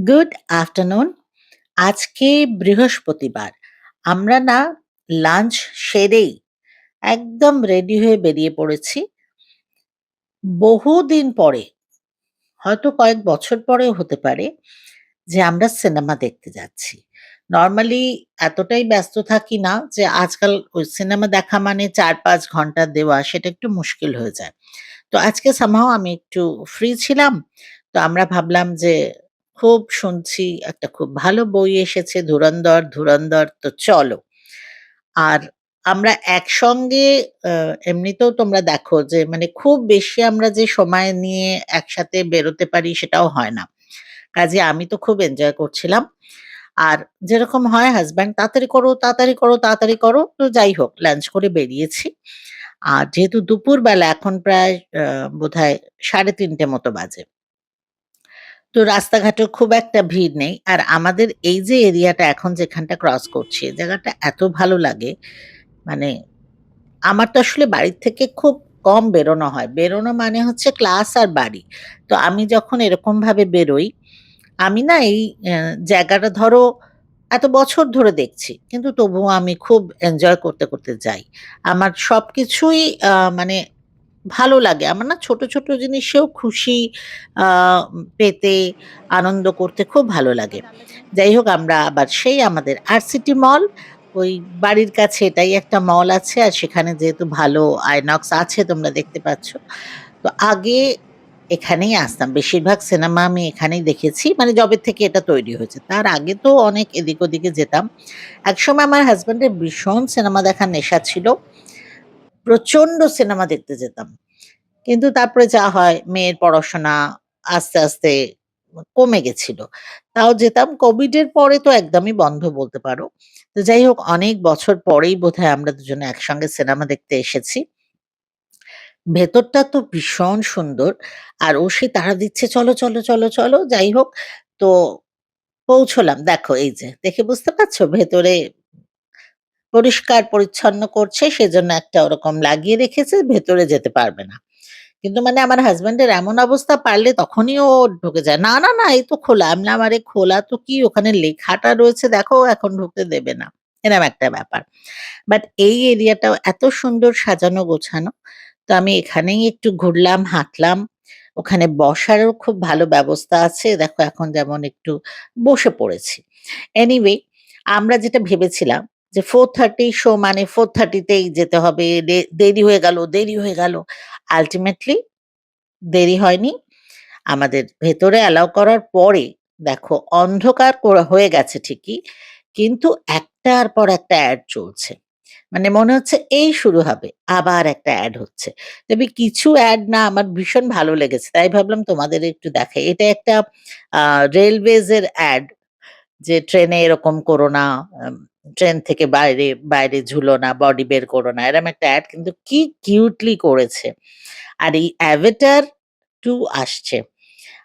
Good afternoon. আজকে বৃহস্পতিবার। আমরা না লাঞ্চ সেরেই একদম রেডি হয়ে বেরিয়ে পড়েছি। বহুদিন পরে, হয়তো কয়েক বছর পরেও হতে পারে যে আমরা সিনেমা দেখতে যাচ্ছি। নরমালি এতটাই ব্যস্ত থাকি না যে আজকাল ওই সিনেমা দেখা মানে ৪-৫ ঘন্টা দেওয়া সেটা একটু মুশকিল হয়ে যায়। তো আজকে somehow আমি একটু ফ্রি ছিলাম। তো আমরা ভাবলাম যে খুব শুনছি একটা খুব ভালো বই এসেছে 'ধুরন্ধর', 'ধুরন্ধর' তো চলো। আর আমরা একসঙ্গে আ এমনিতেও তোমরা দেখো যে মানে খুব বেশি আমরা যে সময় নিয়ে একসাথে বেরোতে পারি সেটাও হয় না। কাজেই আমি তো খুব এনজয় করছিলাম। আর যেরকম হয় হাসব্যান্ড "তাড়াতাড়ি করো, তাড়াতাড়ি করো, তাড়াতাড়ি করো।" তো যাই হোক লাঞ্চ করে বেরিয়েছি। আর যেহেতু দুপুরবেলা এখন প্রায় বোধহয় ৩:৩০ মতো বাজে। তো রাস্তাঘাটেও খুব একটা ভিড় নেই। আর আমাদের এই যে এরিয়াটা এখন যেখানটা ক্রস করছি, এই জায়গাটা এত ভালো লাগে। মানে আমার তো আসলে বাড়ির থেকে খুব কম বেরোনো হয়। বেরোনো মানে হচ্ছে ক্লাস আর বাড়ি। তো আমি যখন এরকমভাবে বেরোই, আমি না এই জায়গাটা ধরো এত বছর ধরে দেখছি। কিন্তু তবুও আমি খুব এনজয় করতে, করতে যাই। আমার সবকিছুই মানে ভালো লাগে। আমার না ছোট, ছোট জিনিসেও খুশি আ পেতে, আনন্দ করতে খুব ভালো লাগে। যাই হোক আমরা আবার সেই আমাদের আরসিটি মল, ওই বাড়ির কাছে এটাই একটা মল আছে। আর সেখানে যেহেতু ভালো আইনক্স আছে তোমরা দেখতে পাচ্ছ। তো আগে এখানেই আসতাম। বেশিরভাগ সিনেমা আমি এখানেই দেখেছি। মানে যবে থেকে এটা তৈরি হয়েছে। তার আগে তো অনেক এদিক ওদিকে যেতাম। একসময় আমার হাসব্যান্ডের ভীষণ সিনেমা দেখার নেশা ছিল। প্রচন্ড সিনেমা দেখতে যেতাম। কিন্তু তারপরে যা হয় মেয়ের পড়াশোনা আস্তে, আস্তে কমে গেছিল। তাও যেতাম। কোভিডের পরে তো একদমই বন্ধ বলতে পারো। তো যাই হোক অনেক বছর পরেই বোধহয় আমরা দুজনে একসঙ্গে সিনেমা দেখতে এসেছি। ভেতরটা তো ভীষণ সুন্দর। আর ও সে তাড়া দিচ্ছে, "চলো, চলো, চলো, চলো।" যাই হোক তো পৌঁছলাম। দেখো এই যে, দেখে বুঝতে পারছো? ভেতরে পরিষ্কার পরিচ্ছন্ন করছে সেজন্য একটা ওরকম লাগিয়ে রেখেছে, ভেতরে যেতে পারবে না। কিন্তু মানে আমার হাসব্যান্ডের এমন অবস্থা পারলে তখনই ও ঢুকে যায়। "না, না, না এই তো খোলা।" আমি বললাম, "আরে খোলা তো কি ওখানে লেখাটা রয়েছে দেখো এখন ঢুকতে দেবে না।" এরকম একটা ব্যাপার। বাট এই এরিয়াটাও এত সুন্দর সাজানো গোছানো। তো আমি এখানেই একটু ঘুরলাম, হাঁটলাম। ওখানে বসারও খুব ভালো ব্যবস্থা আছে। দেখো এখন যেমন একটু বসে পড়েছি। এনিওয়ে আমরা যেটা ভেবেছিলাম যে 4:30 শো মানে 4:30 তেই যেতে হবে। দেরি হয়ে গেল, দেরি হয়ে গেল। আল্টিমেটলি দেরি হয়নি। আমাদের ভেতরে অ্যালাও করার পরে দেখো অন্ধকার হয়ে গেছে ঠিকই। কিন্তু একটার পর একটা এড চলছে। মানে মনে হচ্ছে এই শুরু হবে। আবার একটা এড হচ্ছে। তবে কিছু এড না আমার ভীষণ ভালো লেগেছে। তাই ভাবলাম তোমাদের একটু দেখাই। এটা একটা আ রেলওয়েজ এর এড যে ট্রেনে এরকম করো না, আম ট্রেন থেকে বাইরে ঝুলো না, বডি বের করো না। এরকম একটা এড কিন্তু কি কিউটলি করেছে। আর এই 'অ্যাভাটার 2' আসছে।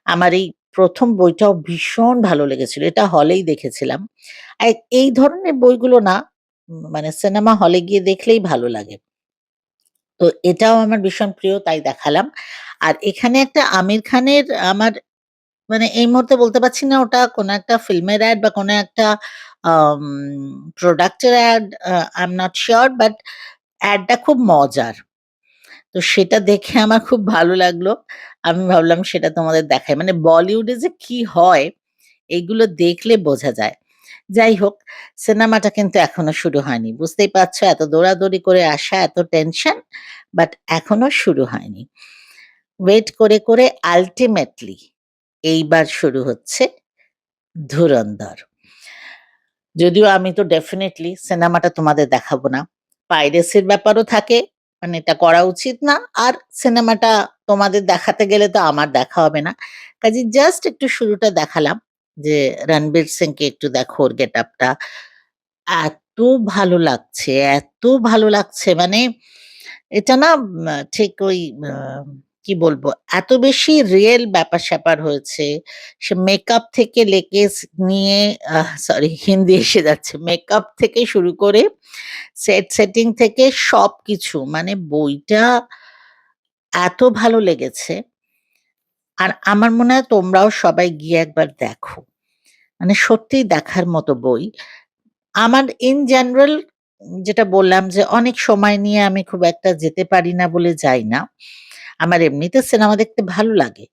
আমার এই ১ম বইটাও ভীষণ ভালো লেগেছিল। এটা হলেই দেখেছিলাম। আর এই ধরনের বইগুলো না মানে সিনেমা হলে গিয়ে দেখলেই ভালো লাগে। তো এটাও আমার ভীষণ প্রিয় তাই দেখালাম। আর এখানে একটা আমির খানের আমার মানে এই মুহূর্তে বলতে পারছি না ওটা কোন একটা ফিল্মের অ্যাড বা কোন একটা আম প্রোডাক্ট এর ad I am not sure but অ্যাডটা খুব মজার। তো সেটা দেখে আমার খুব ভালো লাগলো। আমি ভাবলাম সেটা তোমাদের দেখাই। মানে বলিউডে যে কি হয় এগুলো দেখলে বোঝা যায়। যাই হোক সিনেমাটা কিন্তু এখনো শুরু হয়নি। বুঝতেই পারছো এত দৌড়াদৌড়ি করে আসা, এত টেনশন বাট এখনো শুরু হয়নি। ওয়েট করে, করে আল্টিমেটলি এইবার শুরু হচ্ছে 'ধুরন্ধর'। যদিও আমি তো ডেফিনিটলি সিনেমাটা তোমাদের দেখাবো না। পাইরেসির ব্যাপারও থাকে। মানে এটা করা উচিত না। আর সিনেমাটা তোমাদের দেখাতে গেলে তো আমার দেখা হবে না। কাজেই জাস্ট একটু শুরুটা দেখালাম যে রণবীর সিংকে একটু দেখো ওর গেটআপটা। এত ভালো লাগছে, এত ভালো লাগছে মানে এটা না ঠিক ওই আ কি বলবো? এত বেশি রিয়াল ব্যাপার-স্যাপার হয়েছে। সে মেকআপ থেকে নিয়ে সরি হিন্দি এসে যাচ্ছে। মেকআপ থেকে শুরু করে সেটিং থেকে সবকিছু মানে বইটা এত ভালো লেগেছে। আর আমার মনে হয় তোমরাও সবাই গিয়ে একবার দেখো। মানে সত্যিই দেখার মতো বই। আমার ইন জেনারেল যেটা বললাম যে অনেক সময় নিয়ে আমি খুব একটা যেতে পারি না বলে যাই না। আমার এমনিতে সিনেমা দেখতে ভালো লাগে।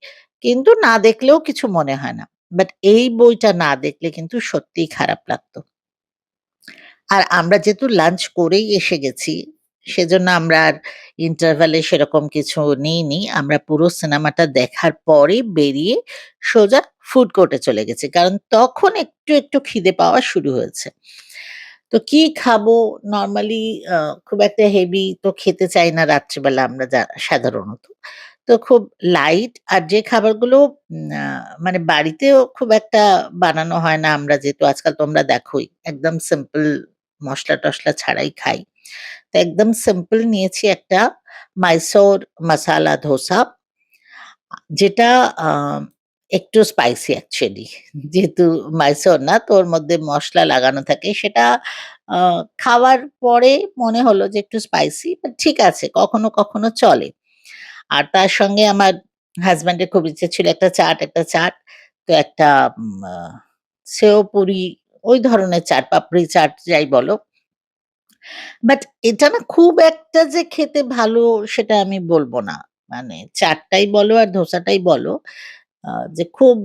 কিন্তু না দেখলেও কিছু মনে হয় না। বাট এই বইটা না দেখলে কিন্তু সত্যিই খারাপ লাগতো। আর আমরা যেহেতু লাঞ্চ করেই এসে গেছি, সেজন্য আমরা আর ইন্টারভাল এ সেরকম কিছু নিইনি। আমরা পুরো সিনেমাটা দেখার পরে বেরিয়ে সোজা ফুড কোর্টে চলে গেছি। কারণ তখন একটু খিদে পাওয়া শুরু হয়েছে। তো কি খাবো? নরমালি আ খুব একটা হেভি তো খেতে চাই না রাত্রিবেলা আমরা সাধারণত। তো খুব লাইট আর যে খাবারগুলো মানে বাড়িতেও খুব একটা বানানো হয় না আমরা যেহেতু আজকাল তোমরা দেখোই একদম সিম্পল মসলা-টসলা ছাড়াই খাই। তো একদম সিম্পল নিয়েছি একটা মাইসোর মাসালা ধোসা যেটা আ একটু স্পাইসি অ্যাকচুয়ালি। যেহেতু মাইসোর না তো ওর মধ্যে মসলা লাগানো থাকে সেটা আ খাওয়ার পরে মনে হলো যে একটু স্পাইসি বাট ঠিক আছে কখনো চলে। আর তার সঙ্গে আমার হাসব্যান্ডের খুব ইচ্ছে ছিল একটা চাট। তো একটা আ সেও পুরি ওই ধরনের চাট, পাপড়ি চাট যাই বলো। বাট এটা না খুব একটা যে খেতে ভালো সেটা আমি বলব না। মানে চাটটাই বলো আর ধোসাটাই বলো যে খুব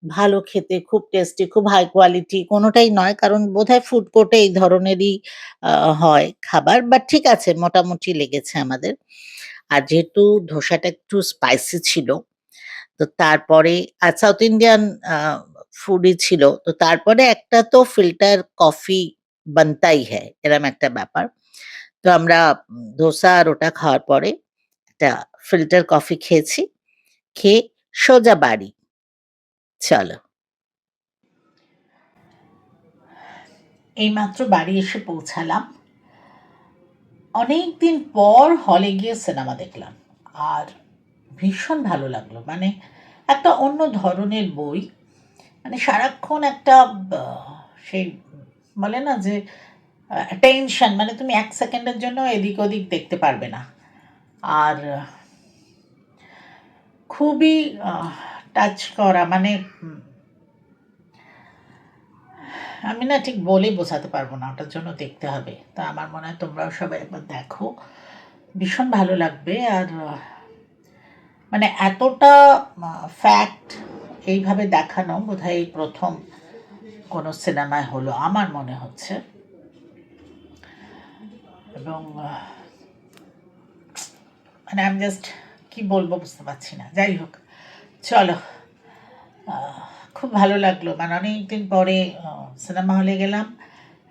ভালো খেতে, খুব টেস্টি, খুব হাই কোয়ালিটি কোনটাই নয়। কারণ বোধহয় ফুড কোর্টে এই ধরনেরই আ হয় খাবার। বাট ঠিক আছে মোটামুটি লেগেছে আমাদের। আর যেহেতু ধোসাটা একটু স্পাইসি ছিল, তো তারপরে আর সাউথ ইন্ডিয়ান আ ফুডই ছিল। তো তারপরে একটা তো ফিল্টার কফি বানতাই হ্যায়, এরম একটা ব্যাপার। তো আমরা ধোসা আর ওটা খাওয়ার পরে একটা ফিল্টার কফি খেয়েছি। খেয়ে সোজা বাড়ি। চলো। এইমাত্র বাড়ি এসে পৌঁছালাম। অনেকদিন পর হলে গিয়ে সিনেমা দেখলাম। আর ভীষণ ভালো লাগলো। মানে একটা অন্য ধরনের বই। মানে সারাক্ষণ একটা বা সেই বলে না যে টেনশন মানে তুমি ১ সেকেন্ডের জন্য এদিক ওদিক দেখতে পারবে না। আর খুবই টাচ করা মানে আমি না ঠিক বলে বোঝাতে পারবো না। ওটার জন্য দেখতে হবে। তা আমার মনে হয় তোমরাও সবাই একবার দেখো। ভীষণ ভালো লাগবে। আর মানে এতটা ফ্যাক্ট এইভাবে দেখানো বোধহয় এই ১ম কোনো সিনেমায় হলো আমার মনে হচ্ছে। এবং মানে আমি জাস্ট কি বলবো বুঝতে পারছি না। যাই হোক, চলো। খুব ভালো লাগলো। মানে অনেকদিন পরে সিনেমা হলে গেলাম।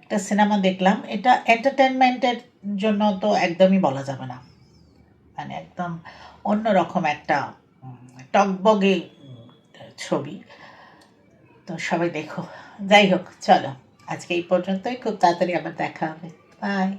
একটা সিনেমা দেখলাম। এটা এন্টারটেইনমেন্ট এর জন্য তো একদমই বলা যাবে না। মানে একদম অন্যরকম একটা টগবগে ছবি। তো সবাই দেখো। যাই হোক, চলো। আজকে এই পর্যন্তই। খুব তাড়াতাড়ি আবার দেখা হবে। বাই।